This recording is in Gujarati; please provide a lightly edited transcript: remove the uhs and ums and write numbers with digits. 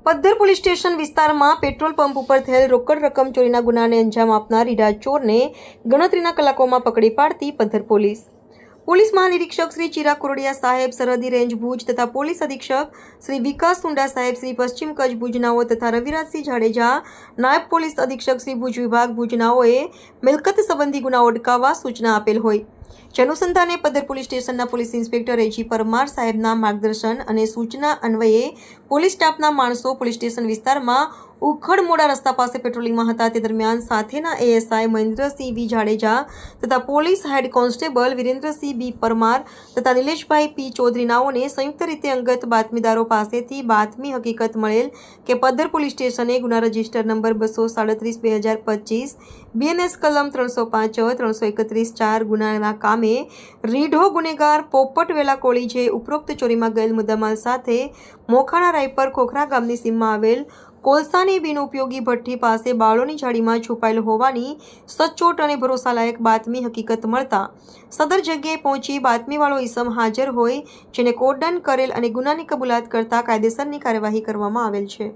પદ્ધર પોલીસ સ્ટેશન વિસ્તારમાં પેટ્રોલ પંપ ઉપર થયેલ રોકડ રકમ ચોરીના ગુનાને અંજામ આપનાર ઈડા ચોરને ગણતરીના કલાકોમાં પકડી પાડતી પદ્ધર પોલીસ મહાનિરીક્ષક શ્રી ચિરાગ કોરડિયા સાહેબ સરહદી રેન્જ ભુજ તથા પોલીસ અધિક્ષક શ્રી વિકાસ સુંડા સાહેબ શ્રી પશ્ચિમ કચ્છ ભુજનાઓ તથા રવિરાજસિંહ જાડેજા નાયબ પોલીસ અધિક્ષક શ્રી ભુજ વિભાગ ભુજનાઓએ મિલકત સંબંધી ગુનાઓ અટકાવવા સૂચના આપેલ હોય જે અનુસંધાને પદ્ધર પોલીસ સ્ટેશનના પોલીસ ઇન્સ્પેક્ટર એજી પરમાર સાહેબના માર્ગદર્શન અને સૂચના અન્વયે પોલીસ સ્ટાફના માણસો પોલીસ સ્ટેશન વિસ્તારમાં ઉખડમોડા રસ્તા પાસે પેટ્રોલિંગમાં હતા તે દરમિયાન સાથેના એએસઆઈ મહેન્દ્રસિંહ વી જાડેજા તથા પોલીસ હેડ કોન્સ્ટેબલ વિરેન્દ્રસિંહ બી પરમાર તથા નિલેશભાઈ પી ચૌધરીનાઓને સંયુક્ત રીતે અંગત બાતમીદારો પાસેથી બાતમી હકીકત મળેલ કે પદ્ધર પોલીસ સ્ટેશને ગુના રજિસ્ટર નંબર 237/2025 બીએનએસ કલમ 305 331 4 ગુનાના કામે રીઢો ગુનેગાર પોપટ વેલા કોળી જે ઉપરોક્ત ચોરીમાં ગયેલ મુદ્દામાલ સાથે મોખાણા રાયપર ખોખરા ગામની સીમમાં આવેલ કોલસાની બિનઉપયોગી ભઠ્ઠી પાસે બાળોની ઝાડીમાં છુપાયેલ હોવાની સચોટ અને ભરોસાલાયક બાતમી હકીકત મળતા સદર જગ્યાએ પહોંચી બાતમીવાળો ઈસમ હાજર હોય જેને કોડન કરેલ અને ગુનાની કબૂલાત કરતા કાયદેસરની કાર્યવાહી કરવામાં આવેલ છે।